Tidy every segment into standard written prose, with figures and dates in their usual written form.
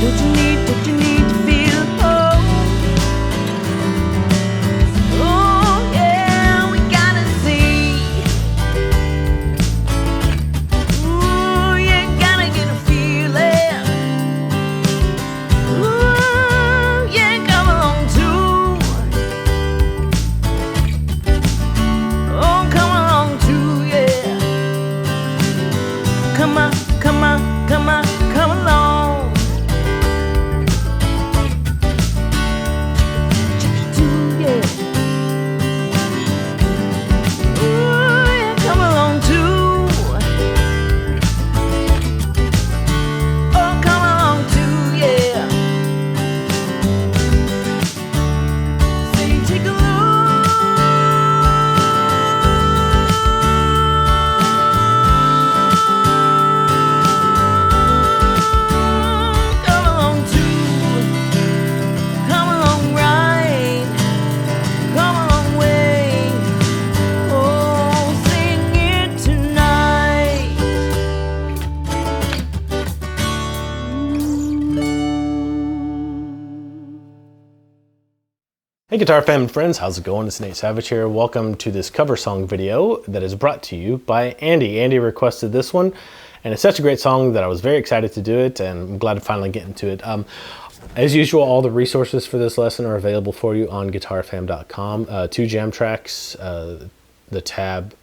what you need to feel whole. Oh yeah, we gotta see. Ooh, you gotta get a feeling. Ooh, yeah, come along too. Oh, come along too, yeah. Come on, come on, come on, come along. Too, yeah. Ooh, yeah, come along too. Oh, come along too, yeah. So you take a look. Come along too. Come along right. Come along way. Oh, sing it tonight. Hey Guitar Fam and friends, how's it going? It's Nate Savage here. Welcome to this cover song video that is brought to you by Andy. Andy requested this one, and it's such a great song that I was very excited to do it, and I'm glad to finally get into it. As usual, all the resources for this lesson are available for you on guitarfam.com. 2 jam tracks, the tab,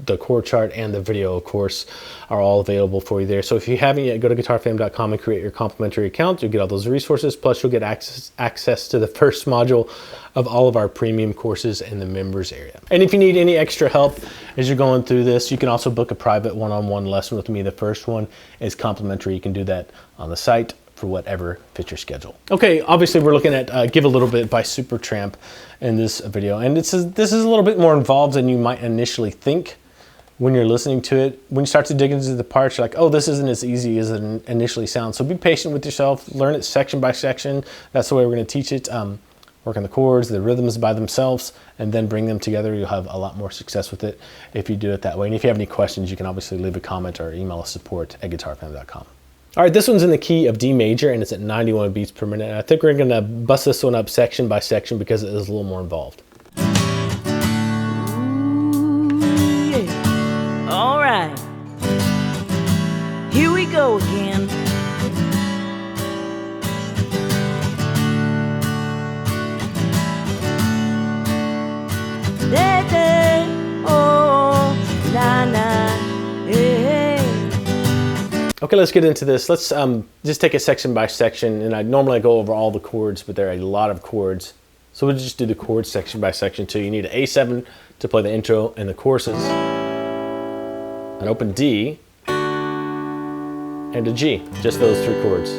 the chord chart, and the video, of course, are all available for you there. So if you haven't yet, go to guitarfam.com and create your complimentary account. You'll get all those resources, plus you'll get access to the first module of all of our premium courses in the members area. And if you need any extra help as you're going through this, you can also book a private one-on-one lesson with me. The first one is complimentary. You can do that on the site for whatever fits your schedule. Okay, obviously we're looking at Give a Little Bit by Supertramp in this video. And this is a little bit more involved than you might initially think when you're listening to it. When you start to dig into the parts, you're like, oh, this isn't as easy as it initially sounds. So be patient with yourself, learn it section by section. That's the way we're gonna teach it. Work on the chords, the rhythms by themselves, and then bring them together. You'll have a lot more success with it if you do it that way. And if you have any questions, you can obviously leave a comment or email us support@guitarfam.com. All right, this one's in the key of D major, and it's at 91 beats per minute. And I think we're gonna bust this one up section by section because it is a little more involved. All right, here we go again. Da, da, oh, na, na, hey, hey. Okay, let's get into this. Let's just take it section by section, and I normally go over all the chords, but there are a lot of chords. So we'll just do the chords section by section too. You need an A7 to play the intro and the choruses, an open D, and a G, just those 3 chords.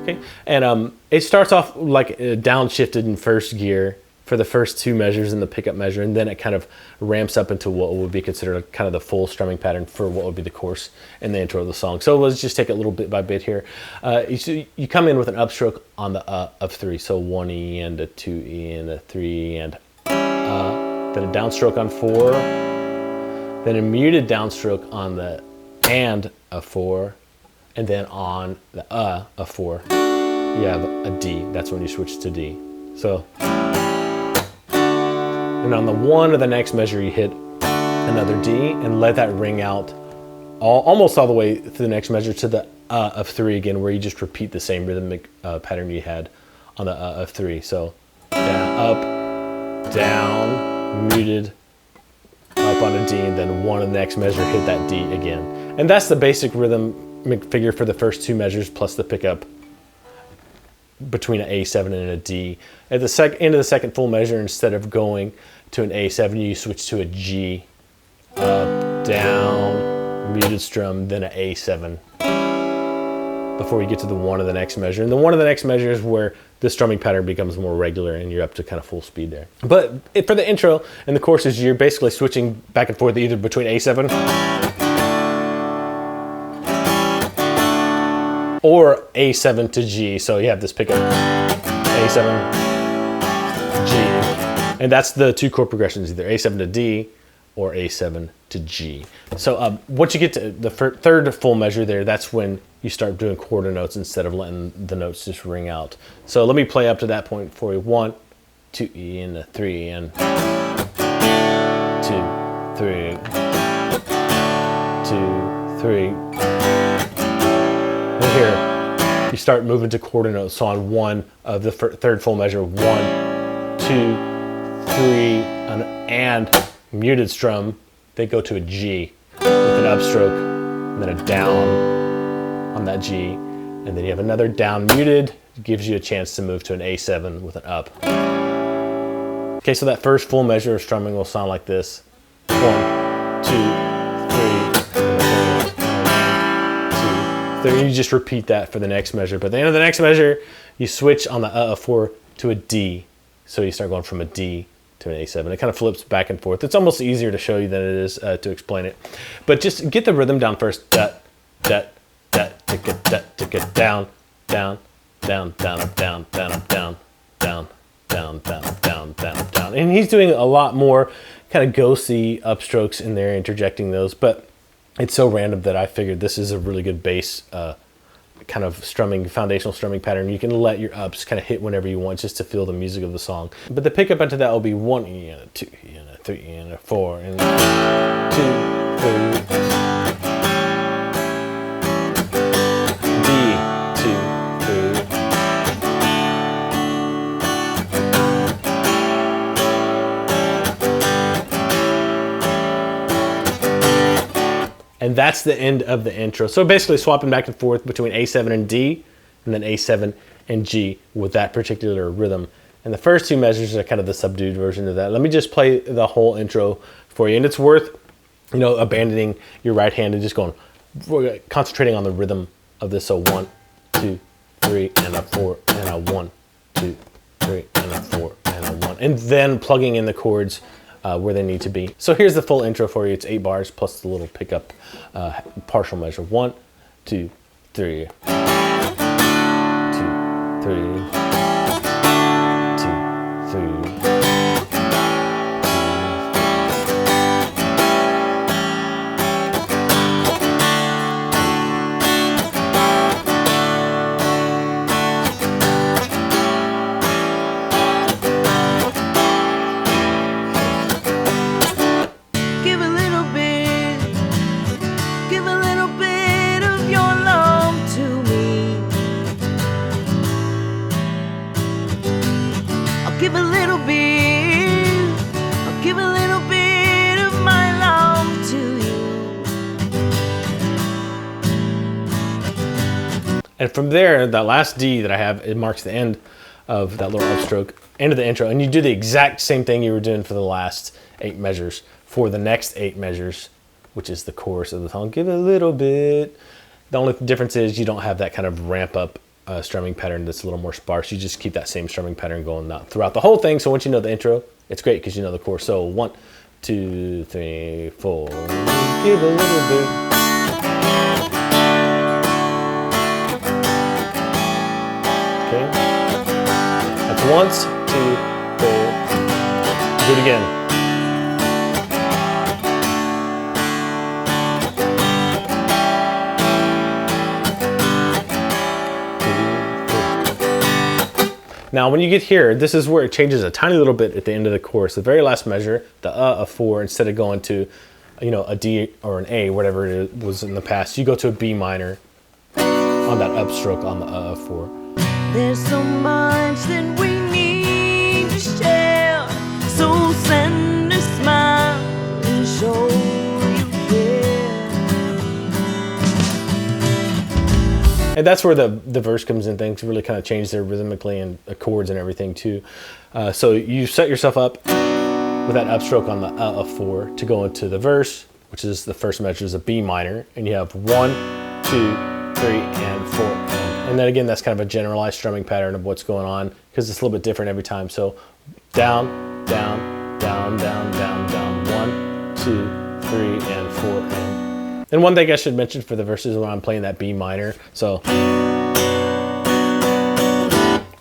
Okay, and it starts off like downshifted in first gear for the first 2 measures in the pickup measure, and then it kind of ramps up into what would be considered kind of the full strumming pattern for what would be the chorus and the intro of the song. So let's just take it a little bit by bit here. You come in with an upstroke on the of 3, so 1 E and a 2 E and a 3 and then a downstroke on 4, then a muted downstroke on the and of 4, and then on the of 4, you have a D. That's when you switch to D. So, and on the 1 of the next measure, you hit another D and let that ring out almost all the way through the next measure to the of 3 again, where you just repeat the same rhythmic pattern you had on the of 3. So down, up, down, muted, up on a D, and then 1 of the next measure, hit that D again. And that's the basic rhythmic figure for the first 2 measures plus the pickup between an A7 and a D. At the end of the second full measure, instead of going to an A7, you switch to a G, up, down, muted strum, then an A7, before you get to the 1 of the next measure. And the 1 of the next measure is where the strumming pattern becomes more regular and you're up to kind of full speed there. But for the intro and the choruses, you're basically switching back and forth either between A7 or A7 to G. So you have this pickup, A7, G. And that's the 2 chord progressions, either A7 to D or A7 to G. So once you get to the third full measure there, that's when you start doing quarter notes instead of letting the notes just ring out. So let me play up to that point for you. 1, 2, E, and a 3, and 2, 3, 2, 3. And here, you start moving to quarter notes. So on 1 of the third full measure, 1, 2, 3, and muted strum, they go to a G with an upstroke, and then a down on that G, and then you have another down muted, gives you a chance to move to an A7 with an up. Okay, so that first full measure of strumming will sound like this. 1, 2, 3, 2, 3. You just repeat that for the next measure. But at the end of the next measure, you switch on the 4 to a D. So you start going from a D to an A7. It kind of flips back and forth. It's almost easier to show you than it is to explain it. But just get the rhythm down first. Da, da, da, ticka, da, ticka, down, down, down, down, up, down, down, up, down, down, down, down, down, down, up, down. And he's doing a lot more kind of ghosty upstrokes in there, interjecting those. But it's so random that I figured this is a really good bass kind of strumming, foundational strumming pattern. You can let your ups kind of hit whenever you want just to feel the music of the song. But the pickup into that will be 1 E and a 2 E and a 3 E and a 4 and 2, 3, D, 2, 3. And that's the end of the intro. So basically swapping back and forth between A7 and D, and then A7 and G with that particular rhythm. And the first 2 measures are kind of the subdued version of that. Let me just play the whole intro for you. And it's worth, abandoning your right hand and just concentrating on the rhythm of this. So 1, 2, 3, and a 4, and a 1, 2, 3, and a 4, and a 1. And then plugging in the chords where they need to be. So here's the full intro for you. It's 8 bars plus the little pickup partial measure. 1, 2, 3, 2, 3, 2, 3. Give a little bit, I'll give a little bit of my love to you. And from there, that last D that I have, it marks the end of that little upstroke, end of the intro. And you do the exact same thing you were doing for the last 8 measures for the next 8 measures, which is the chorus of the song. Give a little bit. The only difference is you don't have that kind of ramp up strumming pattern that's a little more sparse. You just keep that same strumming pattern going throughout the whole thing. So once you know the intro, it's great because you know the chorus. So 1, 2, 3, 4. Give a little bit. Okay. That's 1, 2, 4. Do it again. Now, when you get here, this is where it changes a tiny little bit at the end of the chorus. The very last measure, the a 4, instead of going to, a D or an A, whatever it was in the past, you go to a B minor on that upstroke on the 4. There's so much that we need to share, so send a smile and show you care. And that's where the verse comes in. Things really kind of change there rhythmically and the chords and everything too. So you set yourself up with that upstroke on the 4 to go into the verse, which is the first measure is a B minor, and you have 1, 2, 3, and 4. And then again, that's kind of a generalized strumming pattern of what's going on because it's a little bit different every time. So down, down, down, down, down, down, 1, 2, 3, and 4. And one thing I should mention for the verses when I'm playing that B minor, so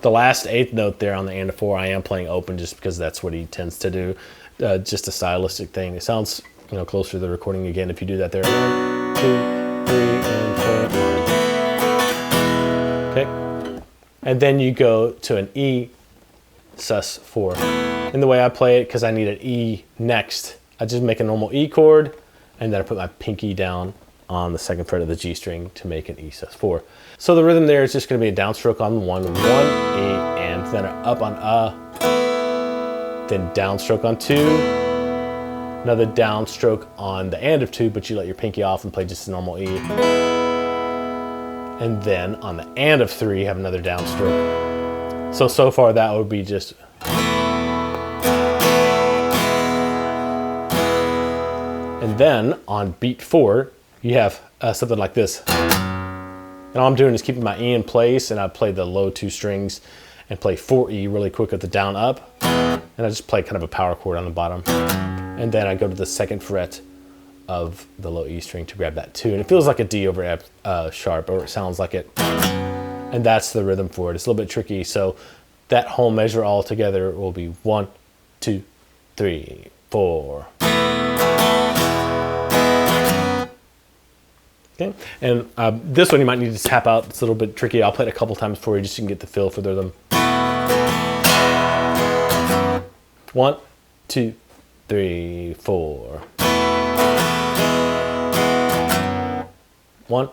the last 8th note there on the and 4, I am playing open just because that's what he tends to do. just a stylistic thing. It sounds, closer to the recording again if you do that there. 1, 2, 3, and 4. Okay. And then you go to an E sus4. And the way I play it, because I need an E next, I just make a normal E chord, and then I put my pinky down on the second fret of the G string to make an E sus4. So the rhythm there is just going to be a downstroke on 1, 1, E, and then an up on then downstroke on 2, another downstroke on the and of 2, but you let your pinky off and play just a normal E. And then on the and of 3, have another downstroke. So far that would be just. And then on beat 4, you have something like this. And all I'm doing is keeping my E in place, and I play the low 2 strings and play 4E really quick with the down up. And I just play kind of a power chord on the bottom. And then I go to the second fret of the low E string to grab that 2. And it feels like a D over F sharp, or it sounds like it. And that's the rhythm for it. It's a little bit tricky. So that whole measure all together will be 1, 2, 3, 4. Okay, and this one you might need to tap out. It's a little bit tricky. I'll play it a couple times for you just so you can get the feel for the rhythm. 1, 2, 3, 4. 1,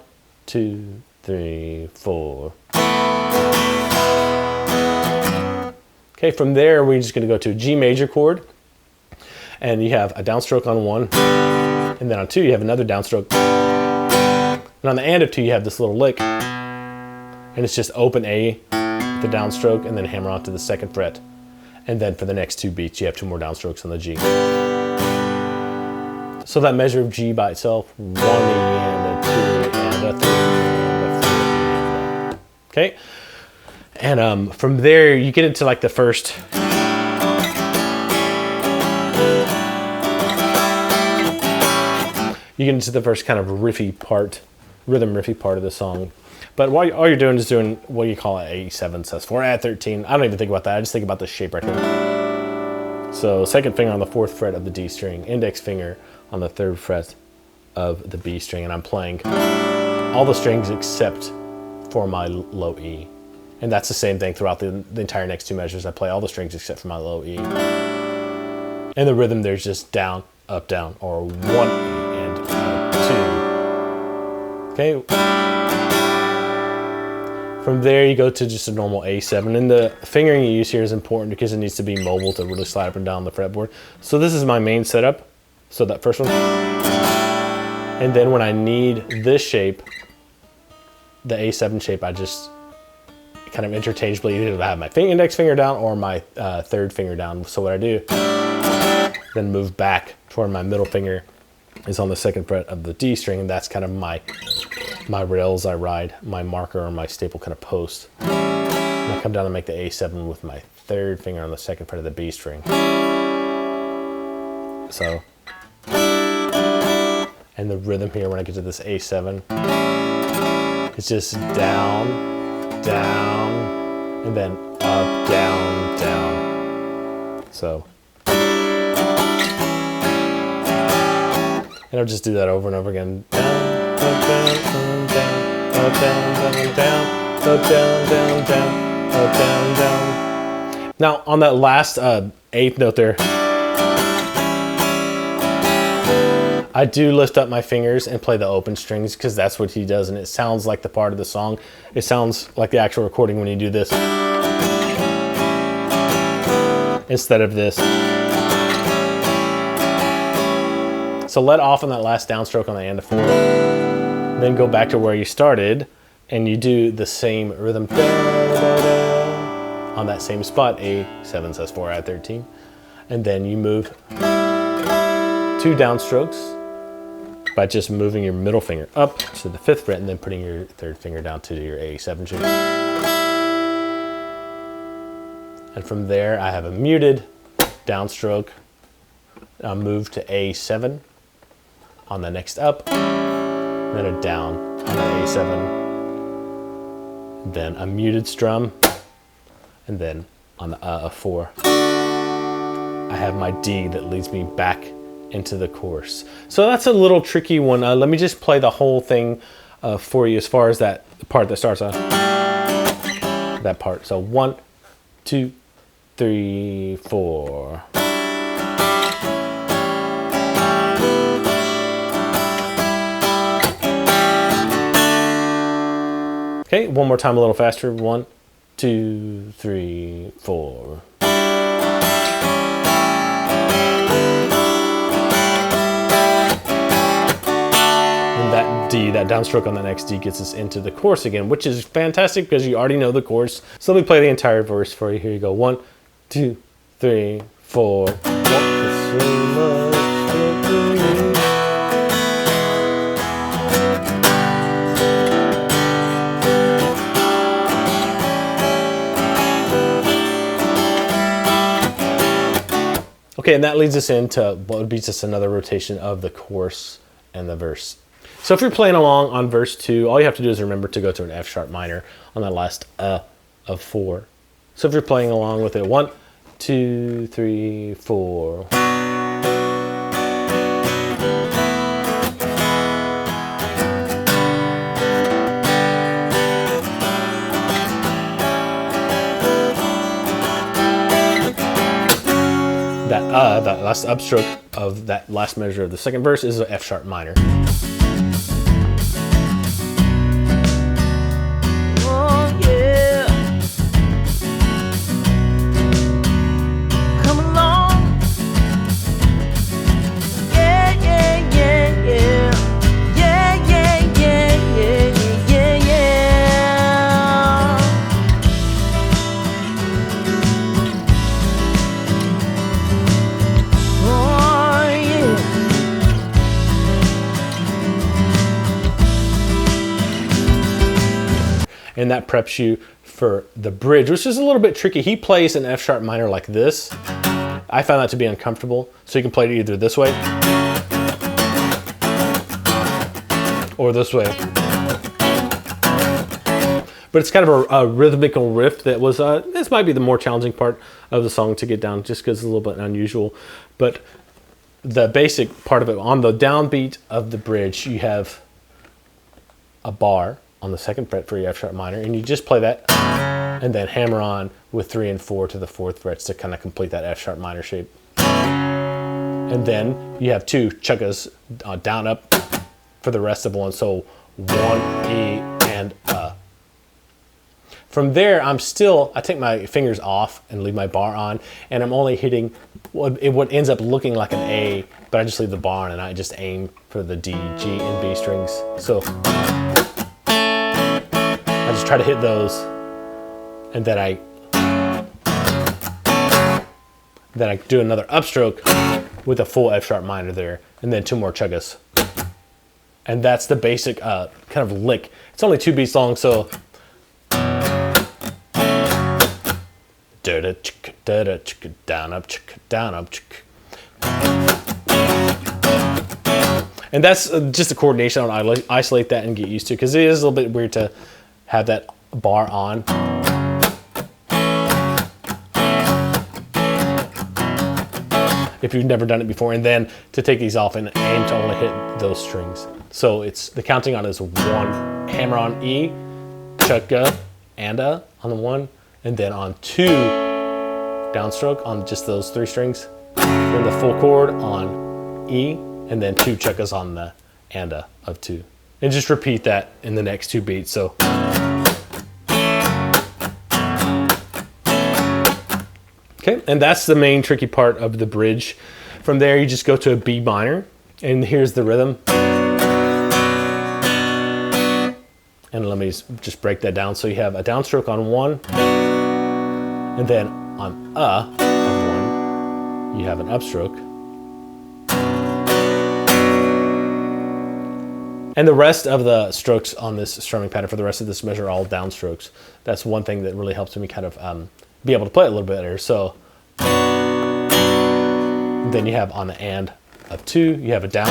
2, 3, 4. Okay, from there we're just going to go to a G major chord, and you have a downstroke on 1, and then on 2 you have another downstroke. And on the and of 2, you have this little lick, and it's just open A, the downstroke, and then hammer onto the second fret. And then for the next 2 beats, you have 2 more downstrokes on the G. So that measure of G by itself, 1 E and a 2 and a 3 and a 4. Okay, and from there you get into like the first. You get into the first kind of riffy part. Rhythm riffy part of the song. But all you're doing is doing what you call an A7 sus4 at 13. I don't even think about that. I just think about the shape right here. So second finger on the 4th fret of the D string, index finger on the 3rd fret of the B string, and I'm playing all the strings except for my low E. And that's the same thing throughout the entire next 2 measures. I play all the strings except for my low E. And the rhythm there's just down, or 1 E and 2. Okay. From there you go to just a normal A7, and the fingering you use here is important because it needs to be mobile to really slide up and down the fretboard. So this is my main setup. So that first one. And then when I need this shape, the A7 shape, I just kind of interchangeably either have my index finger down or my 3rd finger down. So what I do, then move back toward my middle finger is on the 2nd fret of the D string, and that's kind of my rails I ride, my marker or my staple kind of post. And I come down and make the A7 with my 3rd finger on the 2nd fret of the B string. So, and the rhythm here when I get to this A7, it's just down, down, and then up, down, down. So. And I'll just do that over and over again. Down, up, down, down, up, down, down, down, up, down, down, down, up, down, down. Now on that last 8th note there, I do lift up my fingers and play the open strings because that's what he does, and it sounds like the part of the song. It sounds like the actual recording when you do this instead of this. So let off on that last downstroke on the and of 4. Then go back to where you started and you do the same rhythm on that same spot, A7 sus4 at 13. And then you move 2 downstrokes by just moving your middle finger up to the 5th fret and then putting your 3rd finger down to your A7 shape. And from there I have a muted downstroke. I'll move to A7 on the next up, then a down on the A7, then a muted strum, and then on the of 4, I I have my D that leads me back into the chorus. So that's a little tricky one. Let me just play the whole thing for you as far as that part that starts on that part. So 1, 2, 3, 4. Okay, one more time a little faster. 1, 2, 3, 4. And that D, that downstroke on the next D gets us into the chorus again, which is fantastic because you already know the chorus. So let me play the entire verse for you. Here you go. 1, 2, 3, 4. Okay, and that leads us into what would be just another rotation of the chorus and the verse. So if you're playing along on verse 2, all you have to do is remember to go to an F sharp minor on that last of 4. So if you're playing along with it, 1, 2, 3, 4. That last upstroke of that last measure of the second verse is an F sharp minor. Oh yeah, come along. Yeah, yeah, yeah, yeah. Yeah, yeah, yeah, yeah, yeah, yeah. Oh yeah. And that preps you for the bridge, which is a little bit tricky. He plays an F sharp minor like this. I found that to be uncomfortable. So you can play it either this way or this way. But it's kind of a rhythmical riff that was, this might be the more challenging part of the song to get down just because it's a little bit unusual. But the basic part of it, on the downbeat of the bridge, you have a bar on the second fret for your F sharp minor, and you just play that and then hammer on with 3 and 4 to the 4th frets to kind of complete that F sharp minor shape. And then you have 2 chukkas down up for the rest of one. So 1, E, and From there, I take my fingers off and leave my bar on, and I'm only hitting what ends up looking like an A, but I just leave the bar on and I just aim for the D, G, and B strings. So I just try to hit those, and then I do another upstroke with a full F sharp minor there, and then 2 more chuggas. And that's the basic kind of lick. It's only 2 beats long, so down up, down up. And that's just a coordination. I would isolate that and get used to, because it is a little bit weird to have that bar on. If you've never done it before, and then to take these off and aim to only hit those strings. So it's the counting on is 1, hammer on E, chugga, and on the 1, and then on 2, downstroke on just those 3 strings, then the full chord on E, and then 2 chuggas on the anda of 2. And just repeat that in the next 2 beats. So okay, and that's the main tricky part of the bridge. From there, you just go to a B minor, and here's the rhythm. And let me just break that down. So you have a downstroke on 1, and then on on 1, you have an upstroke. And the rest of the strokes on this strumming pattern for the rest of this measure are all downstrokes. That's one thing that really helps me kind of be able to play it a little bit better. So then you have on the and of 2, you have a down,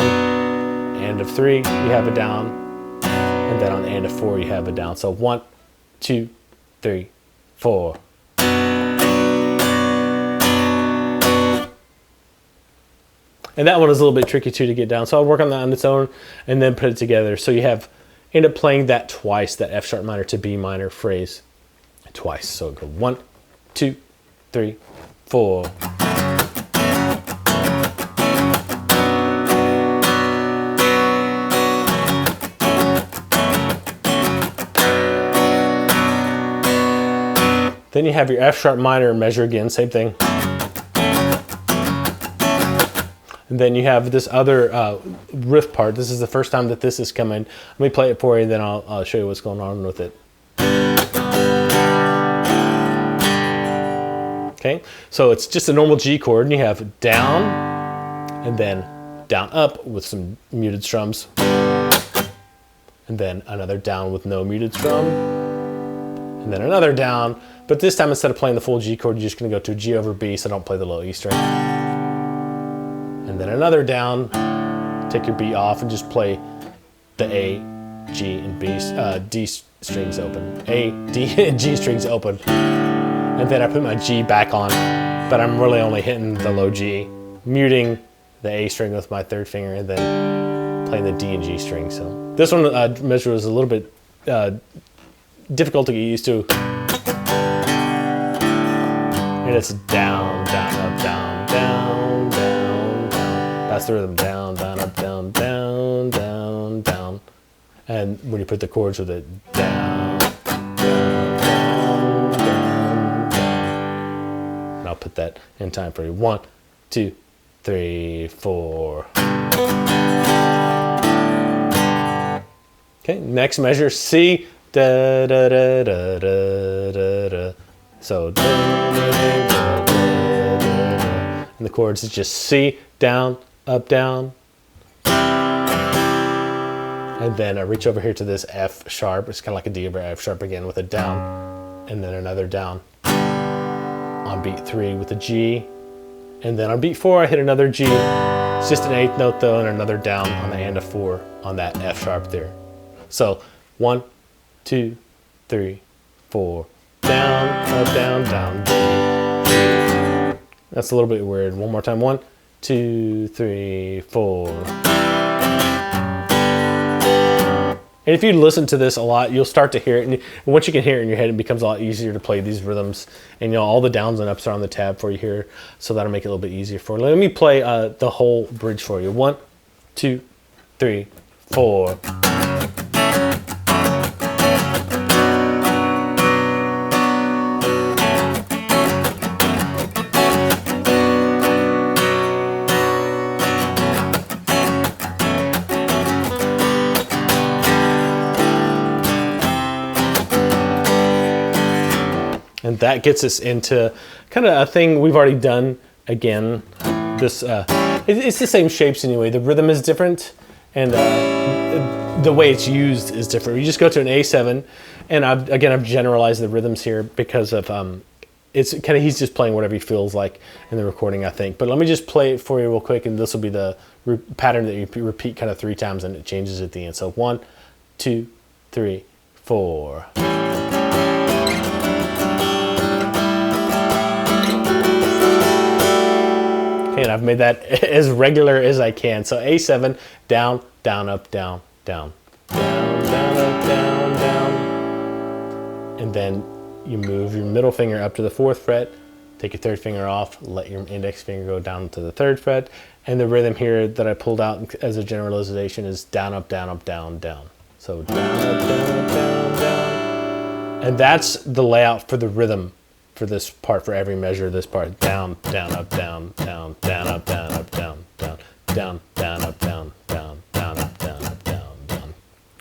and of 3, you have a down, and then on the and of 4, you have a down. So 1, 2, 3, 4. And that one is a little bit tricky too to get down. So I'll work on that on its own and then put it together. So you end up playing that twice, that F sharp minor to B minor phrase twice. So go 1, 2, 3, 4. Then you have your F sharp minor measure again, same thing. And then you have this other riff part. This is the first time that this is coming. Let me play it for you, and then I'll show you what's going on with it. Okay, so it's just a normal G chord, and you have down, and then down up with some muted strums, and then another down with no muted strum, and then another down. But this time, instead of playing the full G chord, you're just going to go to G over B, so don't play the low E string. And then another down, take your B off and just play the A, G, and B, D strings open. A, D, and G strings open. And then I put my G back on, but I'm really only hitting the low G, muting the A string with my third finger, and then playing the D and G string. So this one measure was a little bit difficult to get used to. And it's down, down, up, down, down, down, down. That's the rhythm. Down, down, up, down, down, down, down. And when you put the chords with it, down, down, down, down, down. And I'll put that in time for you. 1, 2, 3, 4. Okay, next measure, C, da, da, da, da, da, da, da. So, and the chords is just C, down, up, down. And then I reach over here to this F sharp. It's kind of like a D over F sharp again with a down. And then another down. On beat 3 with a G. And then on beat 4, I hit another G. It's just an 8th note though, and another down on the and a 4 on that F sharp there. So, 1, 2, 3, 4. Down, up, down, down, G. That's a little bit weird. One more time. 1, 2, 3, 4. And if you listen to this a lot, you'll start to hear it. And once you can hear it in your head, it becomes a lot easier to play these rhythms. And you know, all the downs and ups are on the tab for you here. So that'll make it a little bit easier for you. Let me play the whole bridge for you. 1, 2, 3, 4. And that gets us into kind of a thing we've already done again. This it's the same shapes anyway. The rhythm is different, and the way it's used is different. You just go to an A7, and I've generalized the rhythms here because of it's kind of, he's just playing whatever he feels like in the recording, I think. But let me just play it for you real quick, and this will be the pattern that you repeat kind of 3 times, and it changes at the end. So 1, 2, 3, 4. Okay, and I've made that as regular as I can. So A7, down, down, up, down, down, down, down, up, down, down. And then you move your middle finger up to the 4th fret, take your 3rd finger off, let your index finger go down to the 3rd fret. And the rhythm here that I pulled out as a generalization is down, up, down, up, down, down. So down, up, down, up, down, down. And that's the layout for the rhythm. For this part, for every measure, this part, down, down, up, down, down, down, up, down, up, down, down, down, down, up, down, down, down, up, down, up, down, down.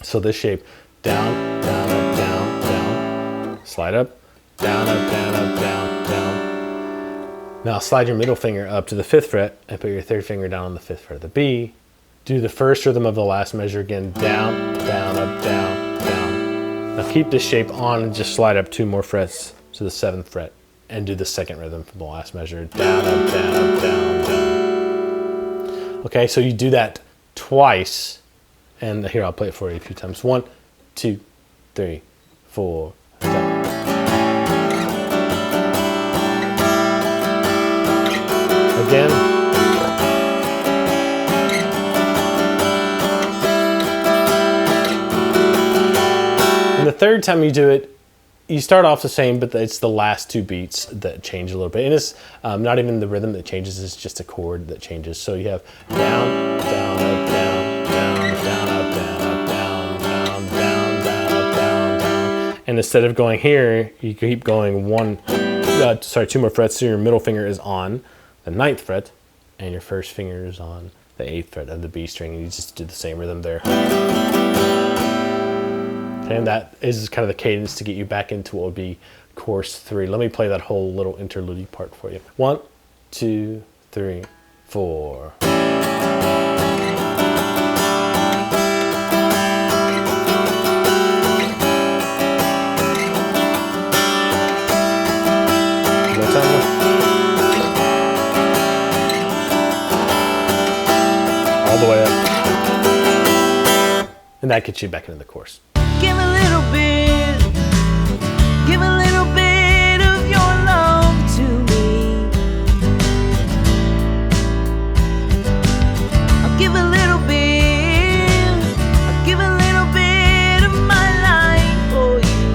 So this shape, down, down, up, down, down, slide up, down, up, down, up, down, down. Now slide your middle finger up to the 5th fret and put your 3rd finger down on the 5th fret of the B. Do the first rhythm of the last measure again, down, down, up, down, down. Now keep this shape on and just slide up 2 more frets to the 7th fret and do the 2nd rhythm from the last measure, down, up, down, up, down, down. Okay, so you do that twice, and here I'll play it for you a few times. 1, 2, 3, 4. Again. third time you do it, you start off the same, but it's the last two beats that change a little bit. And it's not even the rhythm that changes, it's just a chord that changes. So you have down, down, up, down, down, down, up, down, up, down, down, down, down, up, down, down. And instead of going here, you keep going two more frets. So your middle finger is on the 9th fret, and your first finger is on the 8th fret of the B string, and you just do the same rhythm there. And that is kind of the cadence to get you back into what would be course 3. Let me play that whole little interlude part for you. 1, 2, 3, 4. All the way up. And that gets you back into the chorus. Give a little bit, give a little bit of your love to me. I'll give a little bit, I'll give a little bit of my life for you.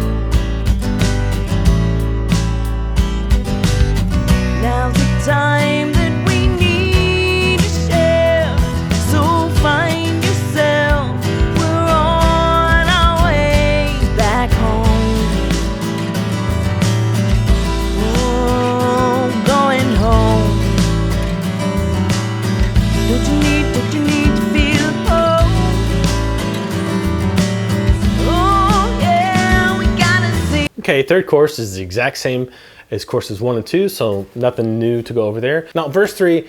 Now's the time that we need to share, so find yourself. We're on our way back home. Oh, going home. Don't you need to feel home? Oh yeah, we gotta see. Okay, third chorus is the exact same as courses 1 and 2, so nothing new to go over there. Now, verse 3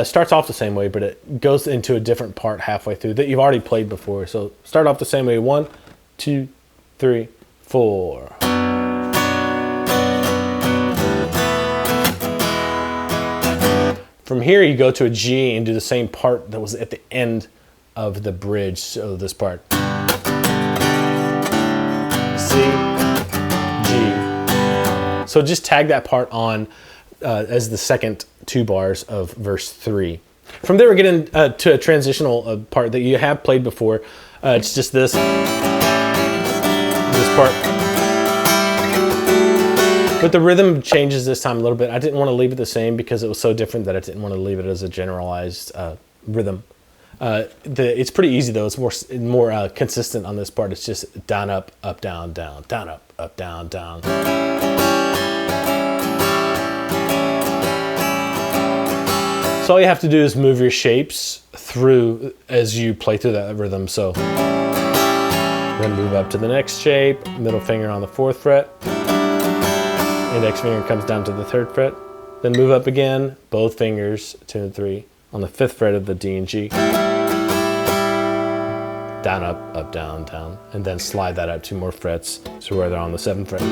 starts off the same way, but it goes into a different part halfway through that you've already played before. So start off the same way. 1, 2, 3, 4. From here, you go to a G and do the same part that was at the end of the bridge. So this part. C, G. So just tag that part on as the second 2 bars of verse 3. From there, we're getting to a transitional part that you have played before. It's just this part. But the rhythm changes this time a little bit. I didn't want to leave it the same because it was so different that I didn't want to leave it as a generalized rhythm. It's pretty easy though. It's more consistent on this part. It's just down, up, down, down, down, up, down, down. So all you have to do is move your shapes through as you play through that rhythm. So then move up to the next shape, middle finger on the 4th fret, index finger comes down to the 3rd fret, then move up again, both fingers, 2 and 3, on the 5th fret of the D and G. Down, up, down, down, and then slide that up 2 more frets, so where they're on the 7th fret.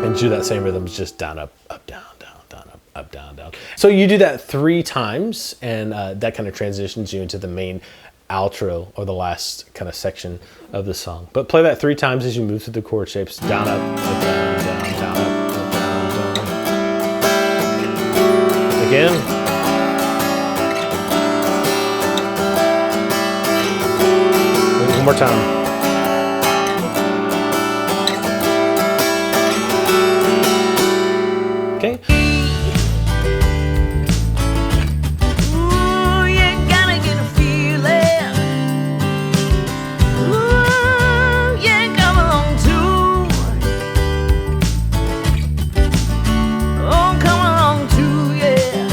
And do that same rhythm, just down, up, down, down, down, up, down, down. So you do that 3 times, and that kind of transitions you into the main outro, or the last kind of section of the song. But play that 3 times as you move through the chord shapes. Down, up, down, down, down, up, down, down. Again. One more time. Okay. Ooh, you gotta get a feeling. Ooh, yeah, come along too. Oh, come along too, yeah.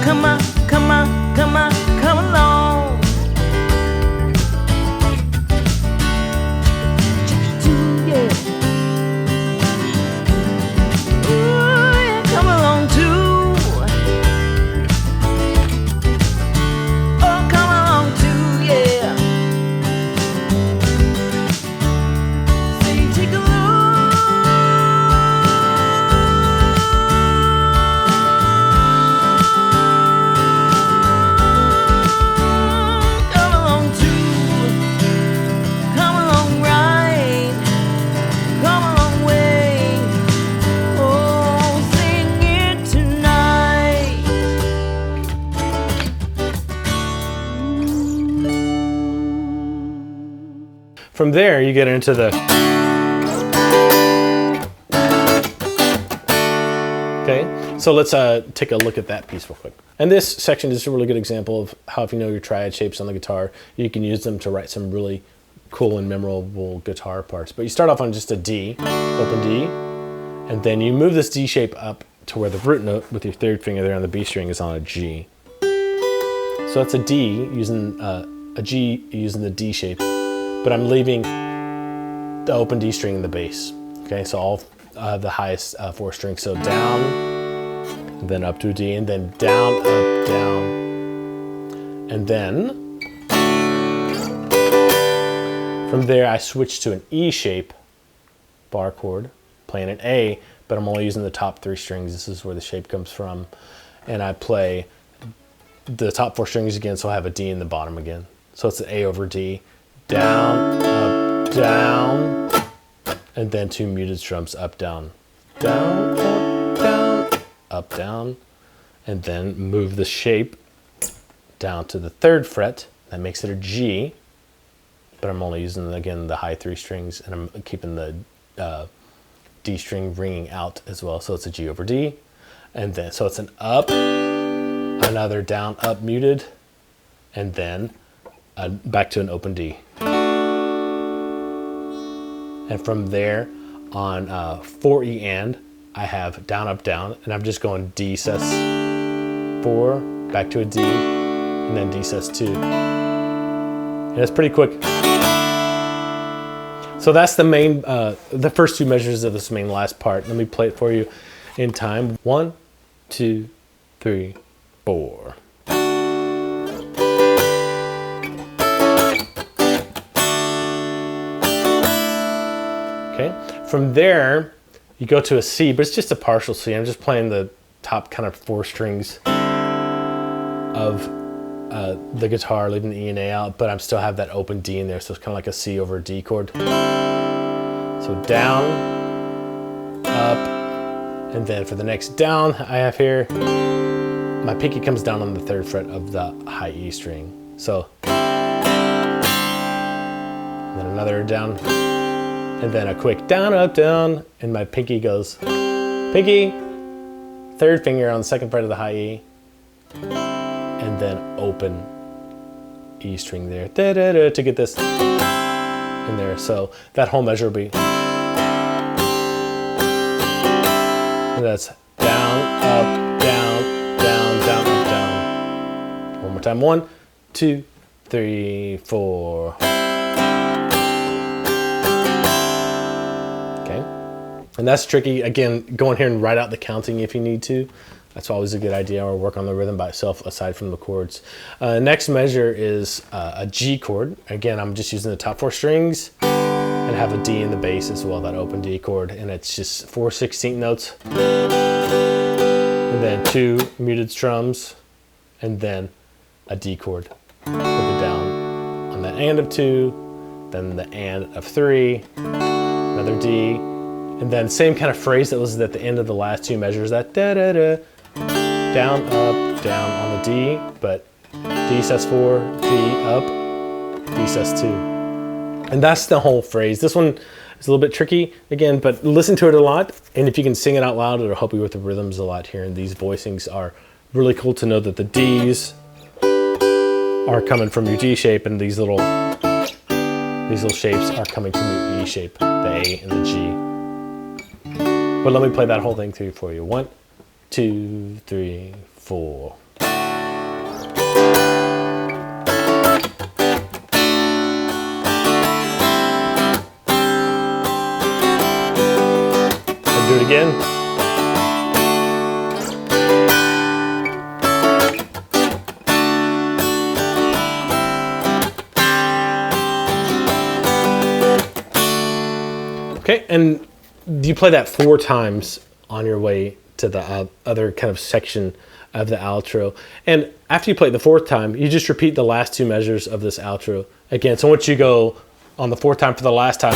Come on, come on, come on, come along. From there, you get into the... Okay, so let's take a look at that piece real quick. And this section is a really good example of how, if you know your triad shapes on the guitar, you can use them to write some really cool and memorable guitar parts. But you start off on just a D, open D, and then you move this D shape up to where the root note with your third finger there on the B string is on a G. So that's a D using a G using the D shape, but I'm leaving the open D string in the bass. Okay, so all the highest 4 strings. So down, and then up to a D, and then down, up, down, and then from there I switch to an E shape bar chord, playing an A, but I'm only using the top 3 strings. This is where the shape comes from, and I play the top 4 strings again, so I have a D in the bottom again. So it's an A over D, down, up, down, and then 2 muted strums, up, down, down, up, down, up, down, and then move the shape down to the 3rd fret. That makes it a G, but I'm only using, again, the high 3 strings, and I'm keeping the D string ringing out as well. So it's a G over D, and then, so it's an up, another down, up, muted, and then back to an open D. And from there on 4E and, I have down, up, down, and I'm just going D sus 4, back to a D, and then D sus 2. And it's pretty quick. So that's the main, the first 2 measures of this main last part. Let me play it for you in time. 1, 2, 3, 4. Okay, from there, you go to a C, but it's just a partial C. I'm just playing the top kind of 4 strings of the guitar, leaving the E and A out, but I still have that open D in there, so it's kind of like a C over a D chord. So down, up, and then for the next down I have here, my pinky comes down on the 3rd fret of the high E string. So, and then another down, and then a quick down, up, down, and my pinky goes, pinky, 3rd finger on the 2nd fret of the high E, and then open E string there, da, da, da, to get this in there. So that whole measure will be, and that's down, up, down, down, down, up, down. One more time, 1, 2, 3, 4. Okay, and that's tricky. Again, go in here and write out the counting if you need to. That's always a good idea, or work on the rhythm by itself aside from the chords. Next measure is a G chord. Again, I'm just using the top 4 strings and have a D in the bass as well, that open D chord. And it's just 4 16th notes. And then 2 muted strums, and then a D chord with a down on the and of 2, then the and of 3, another D, and then same kind of phrase that was at the end of the last 2 measures, that da da da, down, up, down on the D, but D sus 4, D up, D sus 2. And that's the whole phrase. This one is a little bit tricky, again, but listen to it a lot, and if you can sing it out loud, it'll help you with the rhythms a lot here, and these voicings are really cool to know that the Ds are coming from your D shape, and these little shapes are coming from your E shape, the A and the G. But let me play that whole thing through for you. 1, 2, 3, 4. And do it again. Okay, and you play that 4 times on your way to the other kind of section of the outro. And after you play it the 4th time, you just repeat the last 2 measures of this outro again. So once you go on the 4th time for the last time,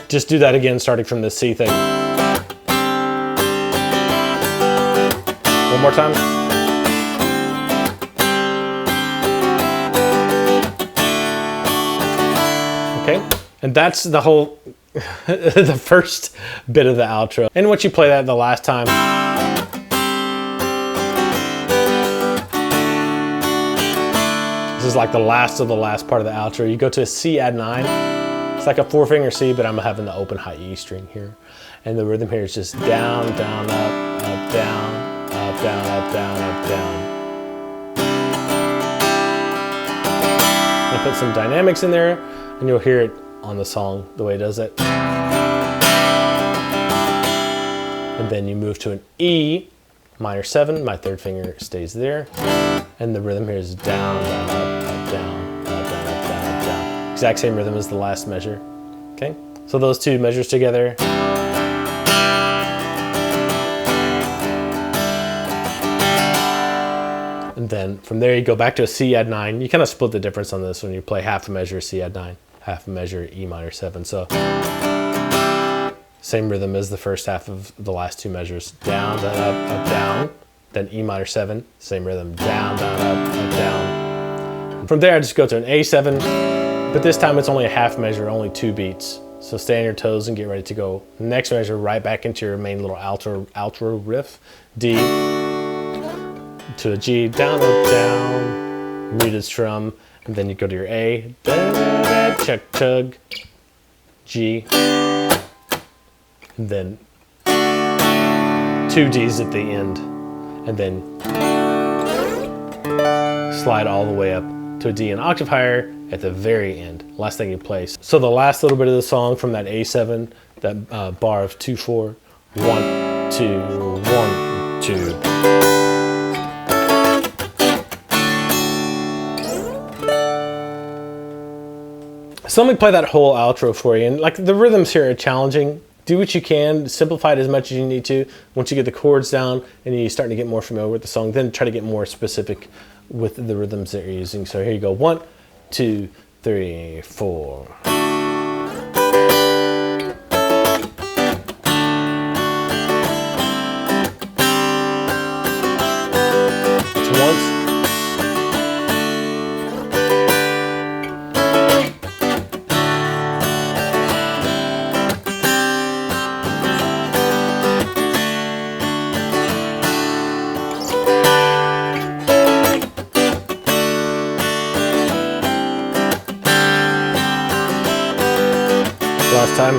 just do that again, starting from the C thing. One more time. Okay, and that's the whole, the first bit of the outro. And once you play that the last time, this is like the last of the last part of the outro. You go to a C add 9. It's like a 4-finger C, but I'm having the open high E string here. And the rhythm here is just down, down, up, down, up, down, up, down, up, down. I'll put some dynamics in there, and you'll hear it on the song the way it does it. And then you move to an E minor 7, my 3rd finger stays there, and the rhythm here is down, down, up, down, up, down, up, down, up, down. Exact same rhythm as the last measure. Okay, so those two measures together. And then from there you go back to a C add 9. You kind of split the difference on this when you play half a measure C add 9, half a measure E minor 7. So same rhythm as the first half of the last two measures. Down, down, up, down. Then E minor 7, same rhythm. Down, down, up, down. And from there I just go to an A7, but this time it's only a half measure, only 2 beats. So stay on your toes and get ready to go. Next measure, right back into your main little outro riff. D to a G, down, up, down, muted strum, and then you go to your A, da, da, da, chug, chug, G, and then 2 Ds at the end, and then slide all the way up to a D an octave higher at the very end, last thing you play. So the last little bit of the song from that A7, that bar of 2-4, 1, 2, 1, 2. So let me play that whole outro for you. And like the rhythms here are challenging. Do what you can, simplify it as much as you need to. Once you get the chords down and you're starting to get more familiar with the song, then try to get more specific with the rhythms that you're using. So here you go, 1, 2, 3, 4. So once. Last time.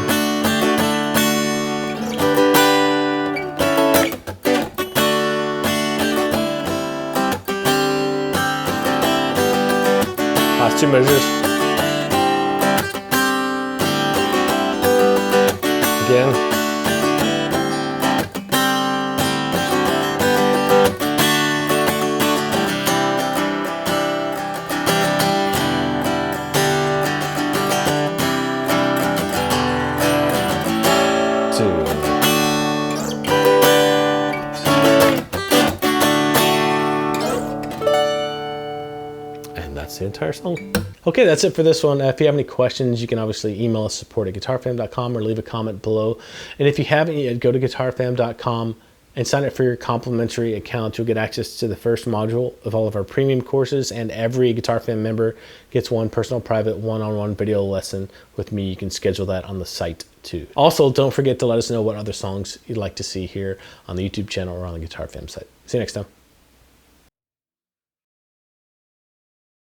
Last 2 measures. Again. And that's the entire song. Okay, that's it for this one. If you have any questions, you can obviously email us support@guitarfam.com or leave a comment below. And if you haven't yet, go to guitarfam.com and sign up for your complimentary account. You'll get access to the first module of all of our premium courses, and every Guitar Fam member gets one personal private one-on-one video lesson with me. You can schedule that on the site too. Also, don't forget to let us know what other songs you'd like to see here on the YouTube channel or on the Guitar Fam site. See you next time.